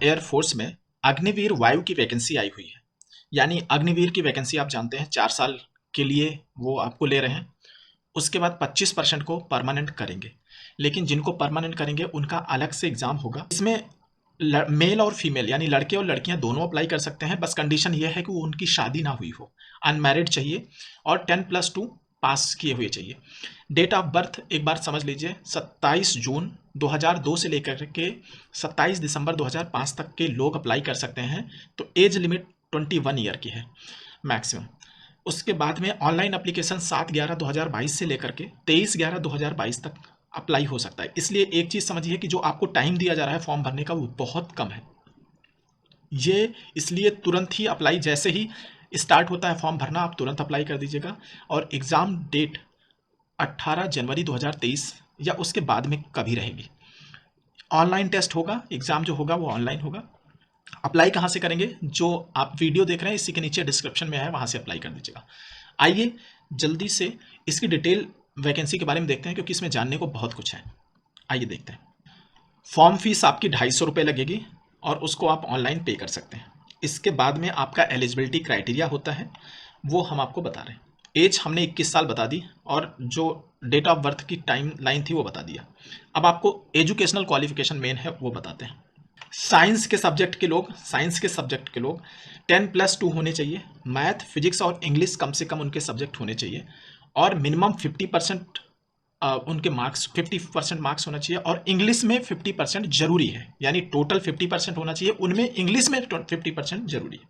Air force में अग्निवीर वायु की वैकेंसी आई हुई है। यानी अग्निवीर की वैकेंसी आप जानते हैं 4 साल के लिए वो आपको ले रहे हैं। उसके बाद 25% को परमानेंट करेंगे, लेकिन जिनको परमानेंट करेंगे उनका अलग से एग्जाम होगा। इसमें मेल और फीमेल यानी लड़के और लड़कियां दोनों अप्लाई कर सकते हैं। बस कंडीशन ये है कि उनकी शादी ना हुई हो, अनमैरिड चाहिए और 10+2 पास किए हुए चाहिए। डेट ऑफ बर्थ एक बार समझ लीजिए, 27 जून 2002 से लेकर के 27 दिसंबर 2005 तक के लोग अप्लाई कर सकते हैं। तो एज लिमिट 21 ईयर की है मैक्सिमम। उसके बाद में ऑनलाइन एप्लीकेशन 7/11/2022 से लेकर के 23/11/2022 तक अप्लाई हो सकता है। इसलिए एक चीज़ समझिए कि जो आपको टाइम दिया जा रहा है फॉर्म भरने का वो बहुत कम है। ये इसलिए तुरंत ही अप्लाई, जैसे ही स्टार्ट होता है फॉर्म भरना आप तुरंत अप्लाई कर दीजिएगा। और एग्ज़ाम डेट 18 जनवरी 2023 या उसके बाद में कभी रहेगी। ऑनलाइन टेस्ट होगा, एग्ज़ाम जो होगा वो ऑनलाइन होगा। अप्लाई कहाँ से करेंगे? जो आप वीडियो देख रहे हैं इसी के नीचे डिस्क्रिप्शन में है, वहाँ से अप्लाई कर दीजिएगा। आइए जल्दी से इसकी डिटेल वैकेंसी के बारे में देखते हैं, क्योंकि इसमें जानने को बहुत कुछ है। आइए देखते हैं। फॉर्म फीस आपकी 250 रुपये लगेगी और उसको आप ऑनलाइन पे कर सकते हैं। इसके बाद में आपका एलिजिबिलिटी क्राइटेरिया होता है, वो हम आपको बता रहे हैं। एज हमने 21 साल बता दी और जो डेट ऑफ बर्थ की टाइम लाइन थी वो बता दिया। अब आपको एजुकेशनल क्वालिफिकेशन मेन है वो बताते हैं। साइंस के सब्जेक्ट के लोग 10+2 होने चाहिए। मैथ, फिजिक्स और इंग्लिश कम से कम उनके सब्जेक्ट होने चाहिए और मिनिमम 50% उनके मार्क्स 50% मार्क्स होना चाहिए। और इंग्लिश में 50% जरूरी है, यानी टोटल 50% होना चाहिए, उनमें इंग्लिश में 50% जरूरी है।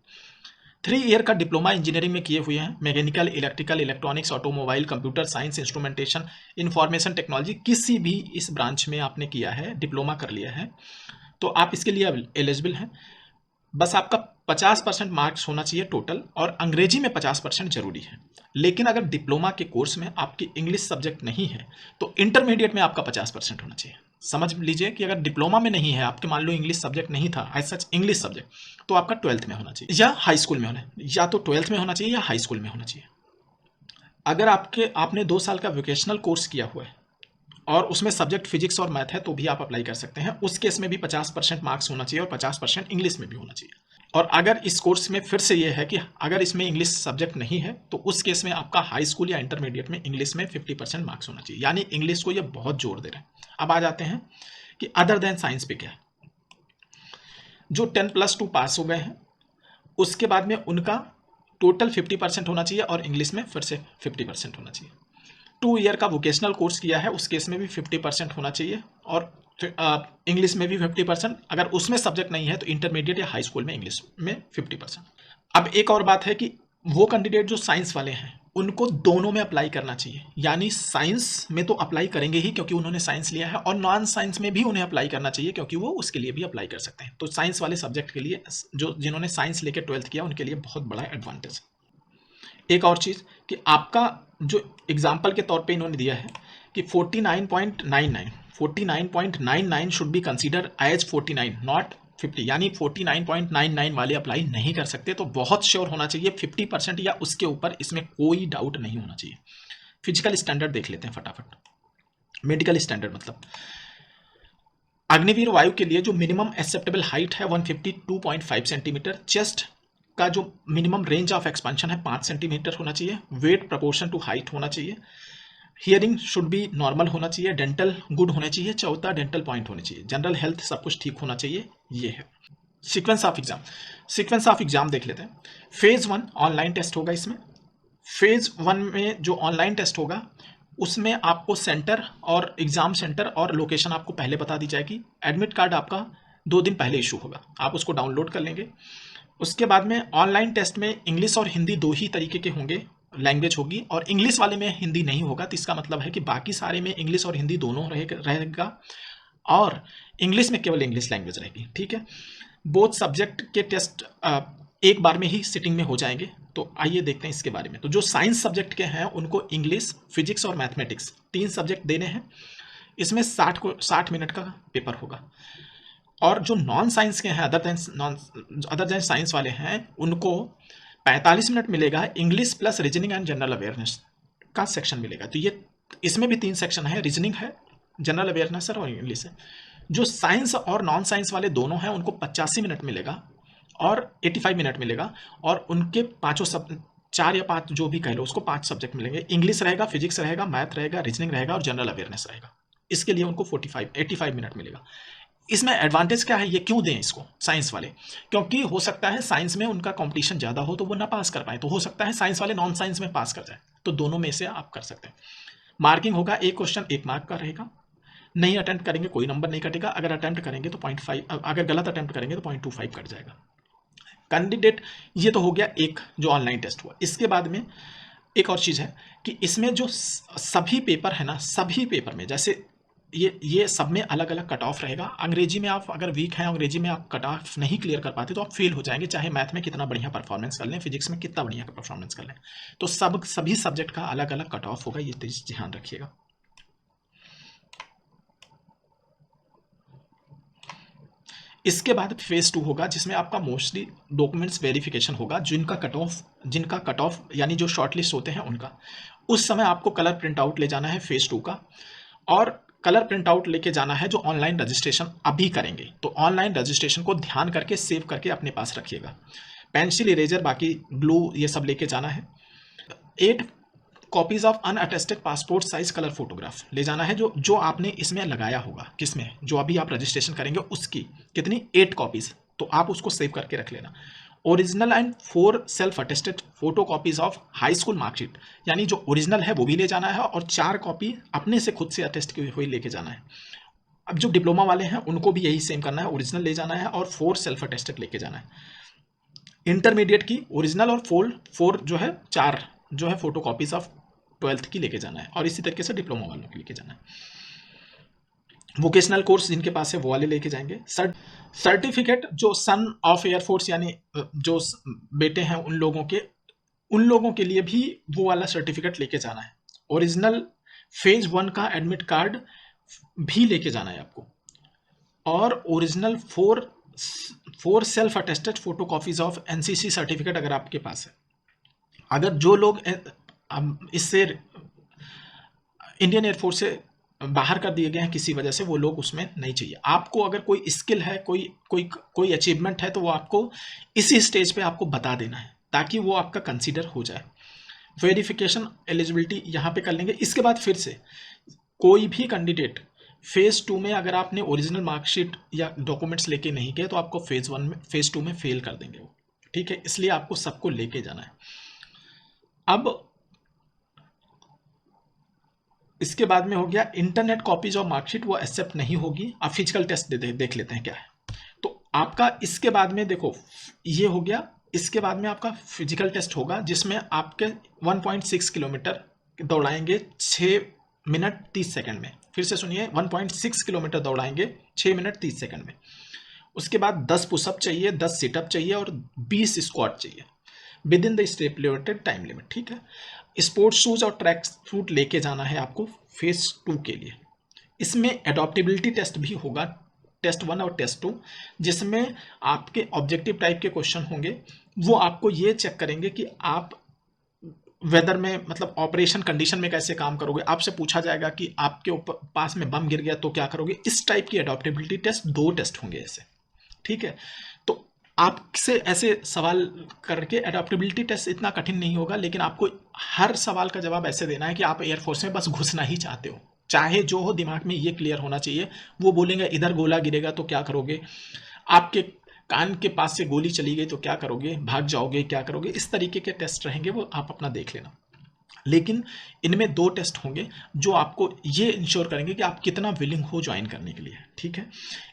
3 ईयर का डिप्लोमा इंजीनियरिंग में किए हुए हैं, mechanical, electrical, electronics, automobile, computer science, instrumentation, information technology, किसी भी इस ब्रांच में आपने किया है, डिप्लोमा कर लिया है, तो आप इसके लिए एलिजिबल हैं। बस आपका 50% मार्क्स होना चाहिए टोटल और अंग्रेजी में 50% जरूरी है। लेकिन अगर डिप्लोमा के कोर्स में आपकी इंग्लिश सब्जेक्ट नहीं है तो इंटरमीडिएट में आपका 50% होना चाहिए। समझ लीजिए कि अगर डिप्लोमा में नहीं है, आपके मान लो इंग्लिश सब्जेक्ट नहीं था, एज सच इंग्लिश सब्जेक्ट, तो आपका 12th में होना चाहिए या हाई स्कूल में होना, या तो 12th में होना चाहिए या हाई स्कूल में होना चाहिए। अगर आपने 2 साल का वोकेशनल कोर्स किया हुआ है और उसमें सब्जेक्ट फिजिक्स और मैथ है तो भी आप अप्लाई कर सकते हैं। उस केस में भी 50% मार्क्स होना चाहिए और 50% इंग्लिश में भी होना चाहिए। और अगर इस कोर्स में फिर से ये है कि अगर इसमें इंग्लिश सब्जेक्ट नहीं है तो उस केस में आपका हाई स्कूल या इंटरमीडिएट में इंग्लिश में 50% मार्क्स होना चाहिए, यानी इंग्लिश को ये बहुत जोर दे रहे हैं। अब आ जाते हैं कि अदर देन साइंस पे क्या है। जो 10+2 पास हो गए हैं उसके बाद में उनका टोटल 50% होना चाहिए और इंग्लिश में फिर से 50% होना चाहिए। 2 ईयर का वोकेशनल कोर्स किया है उस केस में भी 50% होना चाहिए और इंग्लिश में भी 50%। अगर उसमें सब्जेक्ट नहीं है तो इंटरमीडिएट या हाई स्कूल में इंग्लिश में 50%। अब एक और बात है कि वो कैंडिडेट जो साइंस वाले हैं उनको दोनों में अप्लाई करना चाहिए, यानी साइंस में तो अप्लाई करेंगे ही क्योंकि उन्होंने साइंस लिया है, और नॉन साइंस में भी उन्हें अप्लाई करना चाहिए क्योंकि वो उसके लिए भी अप्लाई कर सकते हैं। तो साइंस वाले सब्जेक्ट के लिए जो जिन्होंने साइंस लेके 12th किया उनके लिए बहुत बड़ा एडवांटेज है। एक और चीज़ कि आपका जो एग्जाम्पल के तौर पे इन्होंने दिया है कि 49.99 should be consider as 49 not 50, यानी 49.99 वाले अप्लाई नहीं कर सकते। तो बहुत श्योर होना चाहिए 50% या उसके ऊपर, इसमें कोई डाउट नहीं होना चाहिए। फिजिकल स्टैंडर्ड देख लेते हैं फटाफट। मेडिकल स्टैंडर्ड मतलब अग्निवीर वायु के लिए जो मिनिमम एक्सेप्टेबल हाइट है 152.5 सेंटीमीटर, चेस्ट का जो मिनिमम रेंज ऑफ एक्सपेंशन है 5 सेंटीमीटर होना चाहिए, वेट प्रपोर्शन टू हाइट होना चाहिए, हियरिंग शुड बी नॉर्मल होना चाहिए, डेंटल गुड होने चाहिए, चौथा डेंटल पॉइंट होने चाहिए, जनरल हेल्थ सब कुछ ठीक होना चाहिए। ये है सीक्वेंस ऑफ एग्जाम देख लेते हैं। फेज 1 ऑनलाइन टेस्ट होगा। इसमें फेज 1 में जो ऑनलाइन टेस्ट होगा उसमें आपको सेंटर और एग्जाम सेंटर और लोकेशन आपको पहले बता दी जाएगी। एडमिट कार्ड आपका 2 दिन पहले इशू होगा, आप उसको डाउनलोड कर लेंगे। उसके बाद में ऑनलाइन टेस्ट में इंग्लिश और हिंदी 2 ही तरीके के होंगे, लैंग्वेज होगी, और इंग्लिश वाले में हिंदी नहीं होगा। तो इसका मतलब है कि बाकी सारे में इंग्लिश और हिंदी दोनों रहेगा और इंग्लिश में केवल इंग्लिश लैंग्वेज रहेगी। ठीक है, बोथ सब्जेक्ट के टेस्ट एक बार में ही सिटिंग में हो जाएंगे। तो आइए देखते हैं इसके बारे में। तो जो साइंस सब्जेक्ट के हैं उनको इंग्लिश, फिजिक्स और मैथमेटिक्स 3 सब्जेक्ट देने हैं। इसमें 60 मिनट का पेपर होगा। और जो नॉन साइंस के हैं, अदर देन साइंस वाले हैं, उनको 45 मिनट मिलेगा। English plus reasoning and general awareness का सेक्शन मिलेगा। तो ये इसमें भी 3 सेक्शन है, रीजनिंग है, जनरल अवेयरनेस और इंग्लिश है। जो साइंस और नॉन साइंस वाले दोनों हैं उनको 85 मिनट मिलेगा और 85 मिनट मिलेगा, और उनके पांचों सब 4 या 5 जो भी कह लो उसको 5 सब्जेक्ट मिलेंगे। इंग्लिश रहेगा, फिजिक्स रहेगा, मैथ रहेगा, रीजनिंग रहेगा और जनरल अवेयरनेस रहेगा। इसके लिए उनको 85 मिनट मिलेगा। इसमें एडवांटेज क्या है, ये क्यों दें इसको साइंस वाले, क्योंकि हो सकता है साइंस में उनका कंपटीशन ज़्यादा हो तो वो ना पास कर पाए, तो हो सकता है साइंस वाले नॉन साइंस में पास कर जाए, तो दोनों में से आप कर सकते हैं। मार्किंग होगा, एक क्वेश्चन 1 मार्क का रहेगा। नहीं अटेम्प्ट करेंगे कोई नंबर नहीं कटेगा, अगर अटेम्प्ट करेंगे तो 0.5, अगर गलत अटेम्प्ट करेंगे तो 0.25 कट जाएगा। कैंडिडेट, ये तो हो गया एक जो ऑनलाइन टेस्ट हुआ। इसके बाद में एक और चीज़ है कि इसमें जो सभी पेपर है ना, सभी पेपर में जैसे ये सब में अलग अलग कट ऑफ रहेगा। अंग्रेजी में आप अगर वीक हैं, अंग्रेजी में आप कट ऑफ नहीं क्लियर कर पाते तो आप फेल हो जाएंगे, चाहे मैथ में कितना बढ़िया परफॉर्मेंस कर लें, फिजिक्स में कितना बढ़िया परफॉर्मेंस कर लें। तो सभी सब्जेक्ट का अलग अलग कट ऑफ होगा, ये ध्यान रखिएगा। इसके बाद फेज 2 होगा जिसमें आपका मोस्टली डॉक्यूमेंट्स वेरिफिकेशन होगा, जिनका कट ऑफ यानी जो शॉर्टलिस्ट होते हैं उनका। उस समय आपको कलर प्रिंट आउट ले जाना है फेज 2 का, और कलर प्रिंट आउट लेके जाना है जो ऑनलाइन रजिस्ट्रेशन अभी करेंगे। तो ऑनलाइन रजिस्ट्रेशन को ध्यान करके सेव करके अपने पास रखिएगा। पेंसिल, इरेजर, बाकी ग्लू ये सब लेके जाना है। 8 copies of unattested passport size colour photograph ले जाना है, जो आपने इसमें लगाया होगा, किसमें, जो अभी आप रजिस्ट्रेशन करेंगे उसकी कितनी 8 कॉपीज, तो आप उसको सेव करके रख लेना। Original and 4 self attested photo copies of high school marksheet, यानी जो ओरिजिनल है वो भी ले जाना है और 4 कॉपी अपने से खुद से अटेस्ट की हुई लेके जाना है। अब जो डिप्लोमा वाले हैं उनको भी यही सेम करना है, ओरिजिनल ले जाना है और 4 सेल्फ अटेस्टेड लेके जाना है। इंटरमीडिएट की ओरिजिनल और 4 जो है 4 जो है फोटो कॉपीज ऑफ 12th की लेके जाना है, और इसी तरीके से डिप्लोमा वालों की लेके जाना है। वोकेशनल कोर्स जिनके पास है वो वाले लेके जाएंगे। सर्टिफिकेट जो सन ऑफ एयरफोर्स यानी जो बेटे हैं उन लोगों के लिए भी वो वाला सर्टिफिकेट लेके जाना है। ओरिजिनल फेज 1 का एडमिट कार्ड भी लेके जाना है आपको, और original 4 self attested photo copies of NCC certificate अगर आपके पास है। अगर जो लोग इससे इंडियन एयरफोर्स से बाहर कर दिए गए हैं किसी वजह से, वो लोग उसमें नहीं चाहिए। आपको अगर कोई स्किल है, कोई अचीवमेंट है, तो वो आपको इसी स्टेज पे आपको बता देना है ताकि वो आपका कंसीडर हो जाए। वेरिफिकेशन एलिजिबिलिटी यहाँ पे कर लेंगे। इसके बाद फिर से कोई भी कैंडिडेट फेज 2 में अगर आपने ओरिजिनल मार्कशीट या डॉक्यूमेंट्स लेके नहीं गए तो आपको फेज 2 में फेल कर देंगे वो, ठीक है। इसलिए आपको सबको लेके जाना है। अब इसके बाद में हो गया इंटरनेट कॉपीज ऑफ मार्कशीट, वो एक्सेप्ट नहीं होगी। आप फिजिकल टेस्ट देख लेते हैं क्या है। तो आपका इसके बाद में देखो ये हो गया। इसके बाद में आपका फिजिकल टेस्ट होगा जिसमें आपके 1.6 किलोमीटर दौड़ाएंगे 6 मिनट 30 सेकंड में। फिर से सुनिए, 1.6 किलोमीटर दौड़ाएंगे 6 मिनट 30 सेकंड में। उसके बाद 10 पुशअप चाहिए, 10 सिटअप चाहिए और 20 स्क्वाट चाहिए with in the stipulated time limit, ठीक है। स्पोर्ट्स शूज और ट्रैक सूट लेके जाना है आपको फेज 2 के लिए। इसमें एडॉप्टेबिलिटी टेस्ट भी होगा, टेस्ट 1 और टेस्ट 2, जिसमें आपके ऑब्जेक्टिव टाइप के क्वेश्चन होंगे। वो आपको ये चेक करेंगे कि आप वेदर में, मतलब ऑपरेशन कंडीशन में कैसे काम करोगे। आपसे पूछा जाएगा कि आपके ऊपर पास में बम गिर गया तो क्या करोगे। इस टाइप की एडॉप्टेबिलिटी टेस्ट 2 टेस्ट होंगे ऐसे, ठीक है। तो आपसे ऐसे सवाल करके एडॉप्टेबिलिटी टेस्ट इतना कठिन नहीं होगा, लेकिन आपको हर सवाल का जवाब ऐसे देना है कि आप एयरफोर्स में बस घुसना ही चाहते हो, चाहे जो हो। दिमाग में ये क्लियर होना चाहिए। वो बोलेंगे इधर गोला गिरेगा तो क्या करोगे, आपके कान के पास से गोली चली गई तो क्या करोगे, भाग जाओगे, क्या करोगे। इस तरीके के टेस्ट रहेंगे, वो आप अपना देख लेना। लेकिन इनमें 2 टेस्ट होंगे जो आपको ये इंश्योर करेंगे कि आप कितना विलिंग हो ज्वाइन करने के लिए, ठीक है।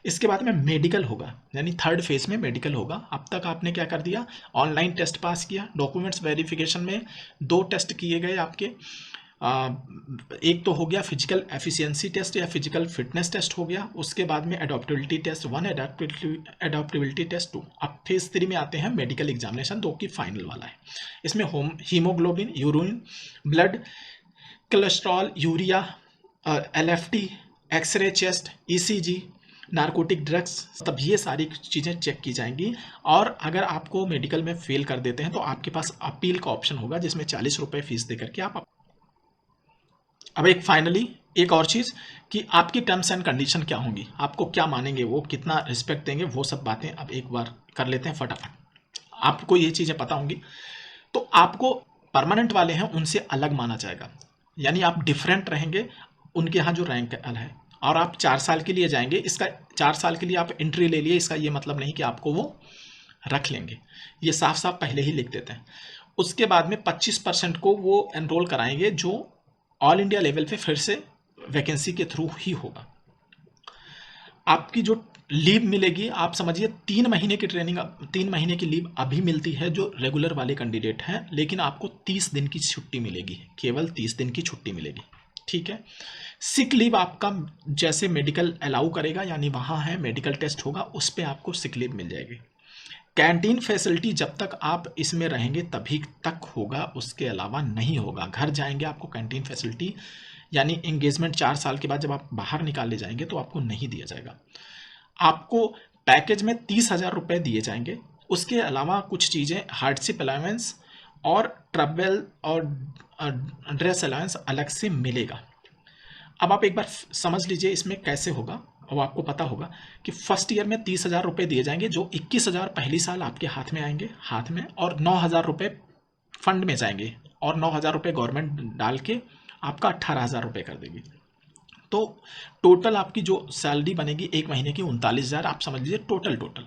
इसके बाद में मेडिकल होगा, यानी 3rd फेज में मेडिकल होगा। अब तक आपने क्या कर दिया, ऑनलाइन टेस्ट पास किया, डॉक्यूमेंट्स वेरिफिकेशन में 2 टेस्ट किए गए आपके। एक तो हो गया फिजिकल एफिशिएंसी टेस्ट या फिजिकल फिटनेस टेस्ट हो गया। उसके बाद में एडॉप्टेबिलिटी टेस्ट 1, एडॉप्टेबिलिटी टेस्ट 2। अब फेज 3 में आते हैं मेडिकल एग्जामिनेशन, 2 की फाइनल वाला है। इसमें haemoglobin, urine, blood, cholesterol, urea, LFT, x ray chest, ECG, narcotic drugs, तब ये सारी चीज़ें चेक की जाएंगी। और अगर आपको मेडिकल में फेल कर देते हैं तो आपके पास अपील का ऑप्शन होगा, जिसमें 40 रुपये फीस दे करके आप। अब एक फाइनली एक और चीज़ कि आपकी टर्म्स एंड कंडीशन क्या होंगी, आपको क्या मानेंगे, वो कितना रिस्पेक्ट देंगे, वो सब बातें अब एक बार कर लेते हैं फटाफट। आपको ये चीज़ें पता होंगी। तो आपको परमानेंट वाले हैं उनसे अलग माना जाएगा, यानी आप डिफरेंट रहेंगे उनके यहाँ जो रैंक है। और आप 4 साल के लिए जाएंगे, इसका 4 साल के लिए आप एंट्री ले लिए, इसका ये मतलब नहीं कि आपको वो रख लेंगे, ये साफ साफ पहले ही लिख देते हैं। उसके बाद में 25% को वो एनरोल कराएंगे जो ऑल इंडिया लेवल पे फिर से वैकेंसी के थ्रू ही होगा। आपकी जो लीव मिलेगी, आप समझिए 3 महीने की ट्रेनिंग, 3 महीने की लीव अभी मिलती है जो रेगुलर वाले कैंडिडेट हैं, लेकिन आपको 30 दिन की छुट्टी मिलेगी, केवल 30 दिन की छुट्टी मिलेगी, ठीक है। सिक लीव आपका जैसे मेडिकल अलाउ करेगा, यानी वहाँ है मेडिकल टेस्ट होगा, उस पर आपको सिक लीव मिल जाएगी। कैंटीन फैसिलिटी जब तक आप इसमें रहेंगे तभी तक होगा, उसके अलावा नहीं होगा। घर जाएंगे आपको कैंटीन फैसिलिटी, यानी एंगेजमेंट 4 साल के बाद जब आप बाहर निकाले जाएंगे तो आपको नहीं दिया जाएगा। आपको पैकेज में 30,000 रुपये दिए जाएंगे, उसके अलावा कुछ चीज़ें हार्डशिप अलाउंस और ट्रैवल और ड्रेस अलाउंस अलग से मिलेगा। अब आप एक बार समझ लीजिए इसमें कैसे होगा, और आपको पता होगा कि फर्स्ट ईयर में 30,000 रुपये दिए जाएंगे, जो 21,000 पहली साल आपके हाथ में आएंगे, हाथ में, और 9,000 रुपये फंड में जाएंगे, और 9,000 रुपये गवर्नमेंट डाल के आपका 18,000 रुपये कर देगी। तो टोटल आपकी जो सैलरी बनेगी 1 महीने की 39,000, आप समझ लीजिए टोटल।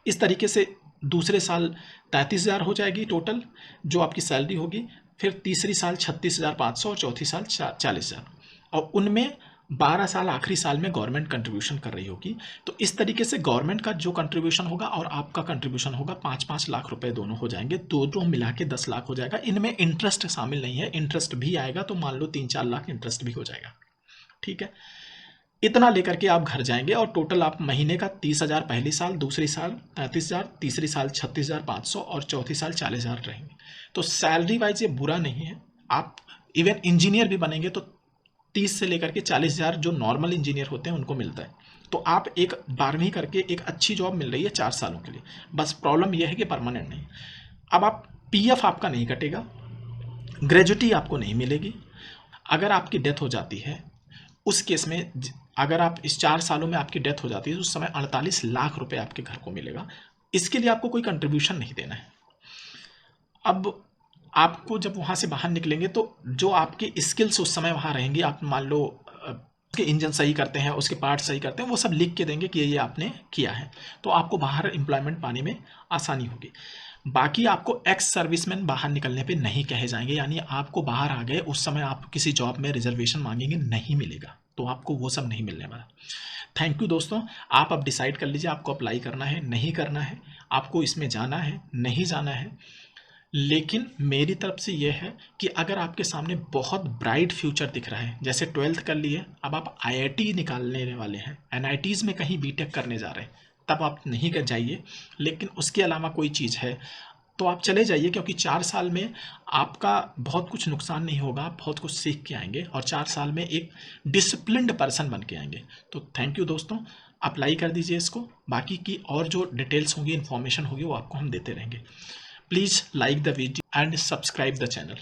इस तरीके से दूसरे साल 33,000 हो जाएगी टोटल जो आपकी सैलरी होगी, फिर तीसरी साल 36,500 और चौथी साल 40,000, और उनमें 12 साल आखिरी साल में गवर्नमेंट कंट्रीब्यूशन कर रही होगी। तो इस तरीके से गवर्नमेंट का जो कंट्रीब्यूशन होगा और आपका कंट्रीब्यूशन होगा 5-5 लाख रुपए दोनों हो जाएंगे, दोनों मिला के 10 लाख हो जाएगा। इनमें इंटरेस्ट शामिल नहीं है, इंटरेस्ट भी आएगा तो मान लो 3-4 लाख इंटरेस्ट भी हो जाएगा, ठीक है। इतना लेकर के आप घर जाएंगे और टोटल आप महीने का 30,000 पहली साल, दूसरी साल 33,000, तीसरी साल 36,500 और चौथी साल 40,000 रहेंगे। तो सैलरी वाइज ये बुरा नहीं है। आप इवन इंजीनियर भी बनेंगे तो 30 से लेकर के 40,000 जो नॉर्मल इंजीनियर होते हैं उनको मिलता है। तो आप एक 12वीं करके एक अच्छी जॉब मिल रही है 4 सालों के लिए, बस प्रॉब्लम यह है कि परमानेंट नहीं। अब आप पीएफ आपका नहीं कटेगा, ग्रेजुटी आपको नहीं मिलेगी। अगर आपकी डेथ हो जाती है उस केस में, अगर आप इस 4 सालों में आपकी डेथ हो जाती है तो उस समय 48 लाख रुपए आपके घर को मिलेगा। इसके लिए आपको कोई कंट्रीब्यूशन नहीं देना है। अब आपको जब वहाँ से बाहर निकलेंगे तो जो आपकी स्किल्स उस समय वहाँ रहेंगी, आप मान लो उसके इंजन सही करते हैं, उसके पार्ट सही करते हैं, वो सब लिख के देंगे कि ये आपने किया है, तो आपको बाहर एम्प्लॉयमेंट पाने में आसानी होगी। बाकी आपको एक्स सर्विसमैन बाहर निकलने पे नहीं कहे जाएंगे, यानी आपको बाहर आ गए उस समय आप किसी जॉब में रिजर्वेशन मांगेंगे, नहीं मिलेगा, तो आपको वो सब नहीं मिलने वाला। थैंक यू दोस्तों, आप अब डिसाइड कर लीजिए आपको अप्लाई करना है नहीं करना है, आपको इसमें जाना है नहीं जाना है। लेकिन मेरी तरफ से यह है कि अगर आपके सामने बहुत ब्राइट फ्यूचर दिख रहा है, जैसे 12th कर लिए, अब आप आईआईटी निकालने वाले हैं, एनआईटीज़ में कहीं बीटेक करने जा रहे हैं, तब आप नहीं कर जाइए। लेकिन उसके अलावा कोई चीज़ है तो आप चले जाइए, क्योंकि 4 साल में आपका बहुत कुछ नुकसान नहीं होगा, आप बहुत कुछ सीख के आएंगे और 4 साल में एक डिसिप्लिन्ड पर्सन बन के आएंगे। तो थैंक यू दोस्तों, अप्लाई कर दीजिए इसको। बाकी की और जो डिटेल्स होंगी, इन्फॉर्मेशन होगी, वो आपको हम देते रहेंगे। Please like the video and subscribe the channel.